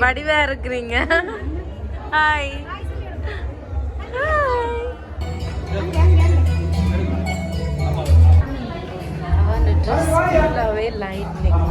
வடிவா இருக்கிறீங்க. ஹாய். அவன் ட்ரெஸ் ஃபுல்லாகவே லைட்னிங்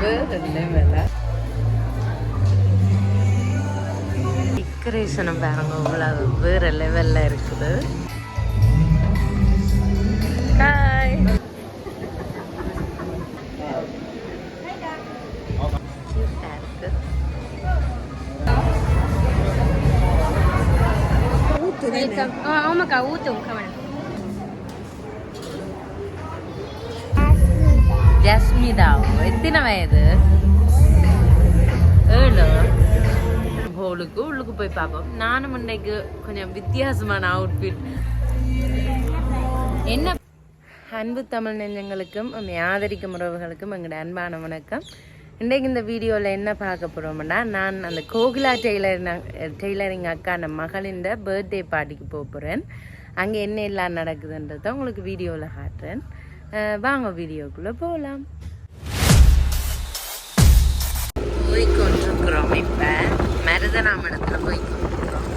வேறு லெவலில் டெக்கரேஷனும் பாருங்க இவ்வளோ வேறு லெவலில் இருக்குது. ஹாய். ஆமாக்கா ஊற்றும் கவனம். ஜஸ்மிதா எத்தனை வயது? 7. ஹோலுக்கு உள்ளுக்கு போய் பார்ப்போம். நானும் இன்றைக்கு கொஞ்சம் வித்தியாசமான அவுட்ஃபிட். என்ன அன்பு தமிழ் நெஞ்சங்களுக்கும் ஆதரிக்கும் உறவுகளுக்கும் எங்களோட அன்பான வணக்கம். இன்றைக்கு இந்த வீடியோவில் என்ன பார்க்க போகிறோம்னா, நான் அந்த கோகிலா டெய்லரிங் அக்கா அந்த மகளின் பர்த்டே பார்ட்டிக்கு போக போகிறேன். அங்கே என்ன எல்லாம் நடக்குதுன்றதை உங்களுக்கு வீடியோவில் காட்டுறேன். வாங்க வீடியோக்குள்ளே போகலாம். போய்கொண்டிருக்கிறோம். இப்போ மருதனாமடத்தில் போய்கொண்டிருக்கிறோம்.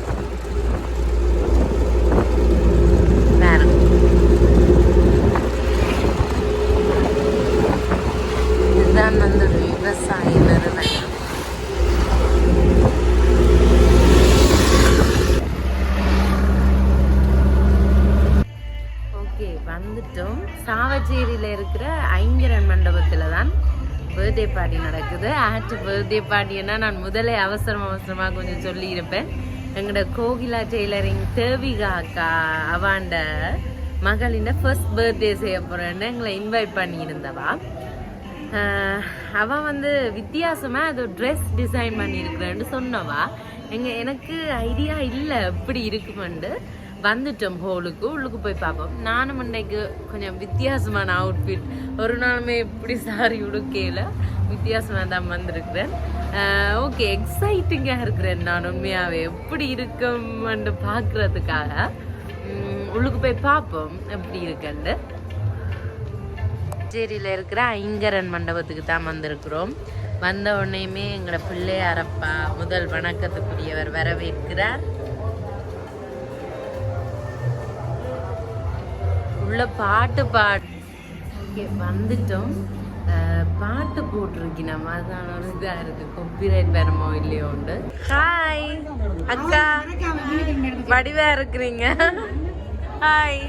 இதுதான் வந்து விவசாய நிறுவனம். ஓகே, வந்துட்டோம். சாவச்சேரியில் இருக்கிற ஐங்கரன் மண்டபத்தில் தான் பர்த்டே பார்ட்டி நடக்குது. ஆக்ட் பர்த்டே பார்ட்டின்னா நான் முதலே அவசரமாக கொஞ்சம் சொல்லியிருப்பேன். எங்களோட கோகிலா டெய்லரிங் தேவிகா அக்கா அவாண்ட மகளின் ஃபர்ஸ்ட் பர்த்டே செய்ய போகிறேன்னு எங்களை இன்வைட் பண்ணியிருந்தவா. அவன் வந்து வித்தியாசமாக அது ட்ரெஸ் டிசைன் பண்ணியிருக்கிறேன்னு சொன்னவா. எனக்கு ஐடியா இல்லை எப்படி இருக்குமெண்டு. வந்துட்டோம் ஹோலுக்கு. உள்ளுக்கு போய் பார்ப்போம். நானும் இன்றைக்கு கொஞ்சம் வித்தியாசமான அவுட்ஃபிட். ஒரு நாளுமே இப்படி சாரி உடுக்கையில் வித்தியாசமாக தான் வந்திருக்கிறேன். ஓகே, எக்ஸைட்டிங்காக இருக்கிறேன் நான் உண்மையாகவே. எப்படி இருக்கும்னு பார்க்குறதுக்காக உள்ளுக்கு போய் பார்ப்போம் எப்படி இருக்குன்னு. சேரியில் இருக்கிற ஐங்கரன் மண்டபத்துக்கு தான் வந்திருக்கிறோம். வந்த உடனேயுமே எங்களோட பிள்ளையாரப்பா முதல் வணக்கத்துக்குரியவர் வரவேற்கிறார். உள்ள பாட்டு ஓகே, வந்துட்டோம். பாட்டு போட்டிருக்கேன் நம்ம, அதான் ஒரு இதாக இருக்கு. காப்பிரைட் வருமோ இல்லையோண்டு. ஹாய் அக்கா, வடிவா இருக்கிறீங்க. ஹாய்.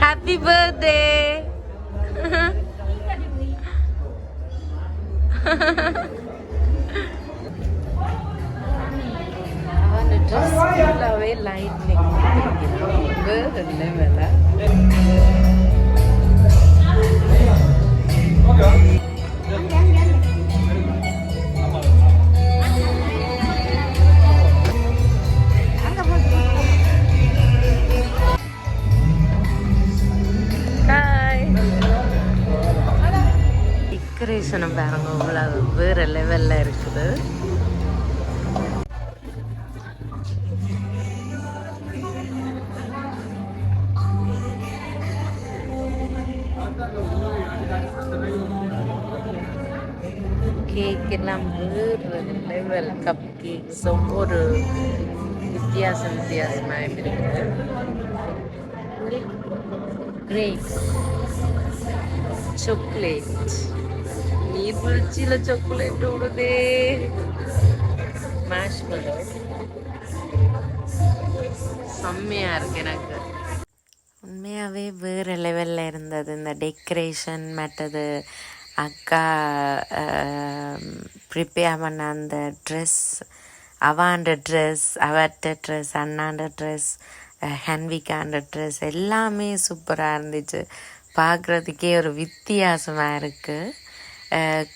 Happy birthday. அவன் ட்ரெஸ் ஃபுல்லாகவே லைட்னிங் வேறு லெவலில் டெக்கரேஷனும் பாருங்க இவ்வளோ வேறு லெவலில் இருக்குது. கேக் எல்லாம் வேறு லெவல். கப் கேக்ஸ் ஒவ்வொரு வித்தியாசமாக இருக்குது. கிரேப்ஸ், சாக்லேட், நீர்வீழ்ச்சியில் சாக்லேட் விடுதே, மேஷ்மெலோ செம்மையாக இருக்கு. எனக்கு உண்மையாகவே வேறு லெவலில் இருந்தது இந்த டெக்கரேஷன். மற்றது அக்கா ப்ரிப்பேர் பண்ண அந்த ட்ரெஸ், அவாண்ட ட்ரெஸ், அவட்ட ட்ரெஸ், அண்ணாண்ட ட்ரெஸ், ஹன்விகாண்ட ட்ரெஸ் எல்லாமே சூப்பராக இருந்துச்சு. பார்க்குறதுக்கே ஒரு வித்தியாசமாக இருக்குது.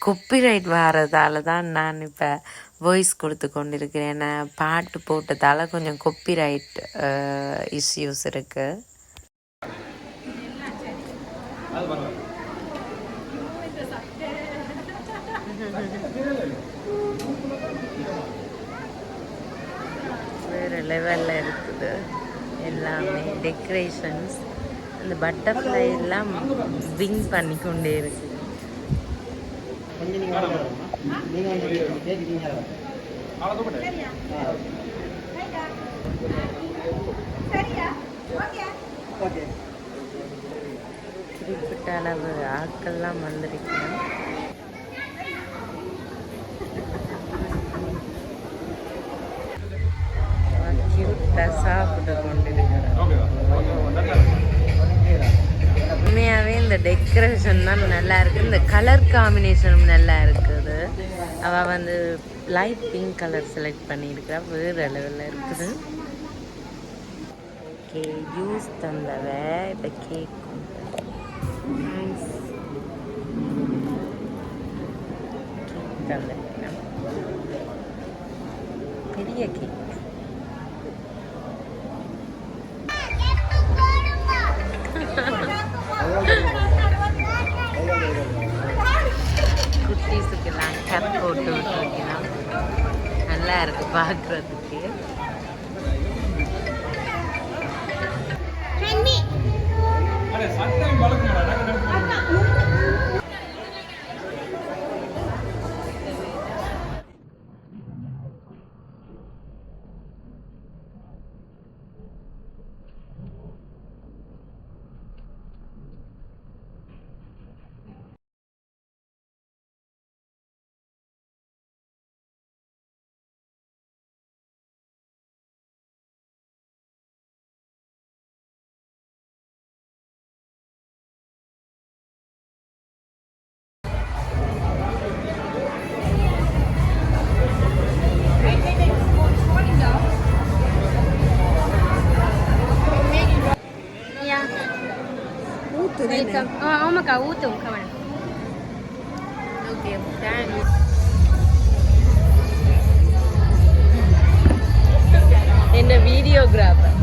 காப்பிரைட் வர்றதால தான் நான் இப்போ வாய்ஸ் கொடுத்து கொண்டிருக்கிறேன். பாட்டு போட்டதால் கொஞ்சம் காப்பிரைட் இஷ்யூஸ் இருக்குது. வேறு லெவலில் இருக்குது. எல்லாமே டெக்கரேஷன்ஸ். அந்த பட்டர்ஃப்ளை எல்லாம் விங் பண்ணி கொண்டே இருக்கு. குறிப்பிட்ட அளவு ஆட்கள்லாம் வந்திருக்கேன். சாப்பிட்டு கொண்டிருக்கிறேன். உண்மையாகவே இந்த டெக்கரேஷன் தான் நல்லா இருக்குது. இந்த கலர் காம்பினேஷனும் நல்லா இருக்குது. அவள் வந்து லைட் பிங்க் கலர் செலக்ட் பண்ணியிருக்கிறா. வேறு லெவலில் இருக்குது. ஓகே, ஜூஸ் தந்தவ இப்போ கேக்கும் கேக் தந்தேன். பெரிய கேக். குட்டீஸுக்கெல்லாம் கேப் போட்டு விட்டுருக்கீங்கன்னா நல்லா இருக்கு பார்க்குறதுக்கு. ஆமாக்கா ஊற்றும் கவனம். Okay, thanks. என்ன வீடியோகிராஃபர்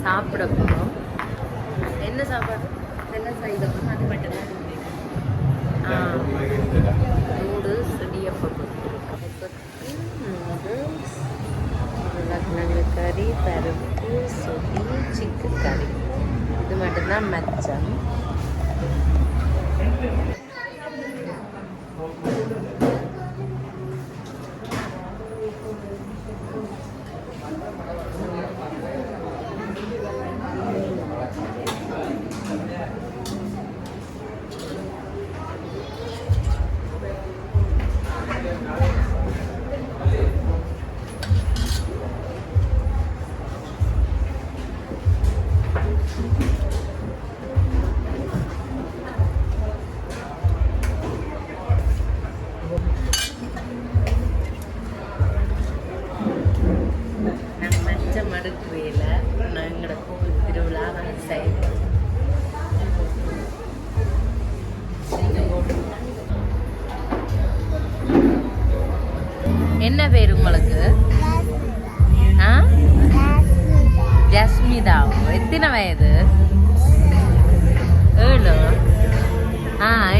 சாப்பிட போகிறோம். என்ன சாப்பாடு? இதெல்லாம் செய்தோம். அது மட்டும் நூடுல்ஸ், இடியப்பம், உருளைக்கிழங்கு கறி, பருப்பு, சொதி, சிக்கன் கறி. இது மட்டும்தான் மச்சம். மடுக்குவேல எங்களோட கோவில் திருவிழா சைடு என்ன பேர் உங்களுக்கு? ஜஸ்மிதா. எத்தனை வயது? 7.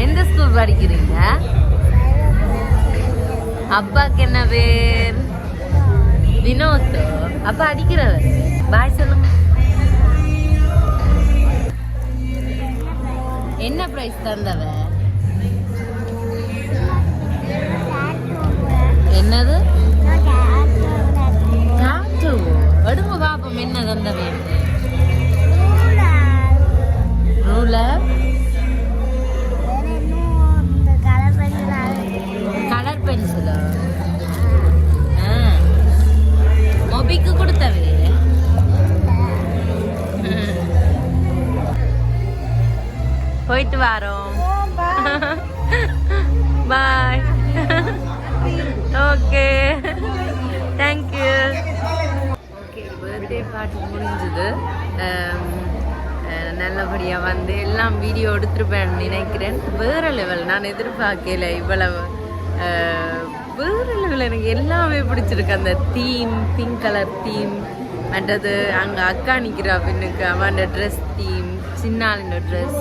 எந்த ஸ்கூல் படிக்கிறீங்க? அப்பாக்கு என்ன பேர்? வினோத். அப்பா அடிக்கிறவர். பாய் சொல்லுங்க. என்ன பிரைஸ் தந்தவ? என்னது? எடுங்க பாப்போம். என்ன தந்தவ? Ruler, colour பென்சிலா? மொபிக்கு கொடுத்தவே. போயிட்டு வரோம். Bye. Okay, thank you. Okay, birthday party முடிஞ்சது. நல்லபடியாக வந்து எல்லாம் வீடியோ எடுத்துருப்பேன்னு நினைக்கிறேன். வேறு லெவல். நான் எதிர்பார்க்கல இவ்வளவு. வேறு லெவல். எனக்கு எல்லாமே பிடிச்சிருக்கு. அந்த தீம், பிங்க் கலர் தீம், மற்றது அங்கே அக்கா நிற்கிறா பின்னுக்கு அவன் ட்ரெஸ் தீம், சின்னாளின் ட்ரெஸ்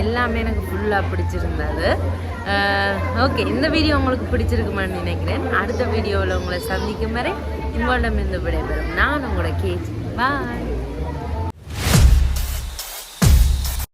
எல்லாமே எனக்கு ஃபுல்லாக பிடிச்சிருந்தது. ஓகே, இந்த வீடியோ உங்களுக்கு பிடிச்சிருக்குமான்னு நினைக்கிறேன். அடுத்த வீடியோவில் உங்களை சந்திக்கும் வரை உங்களிடமிருந்து விடைபெறும் நான் உங்களோட கேஜி. பாய்.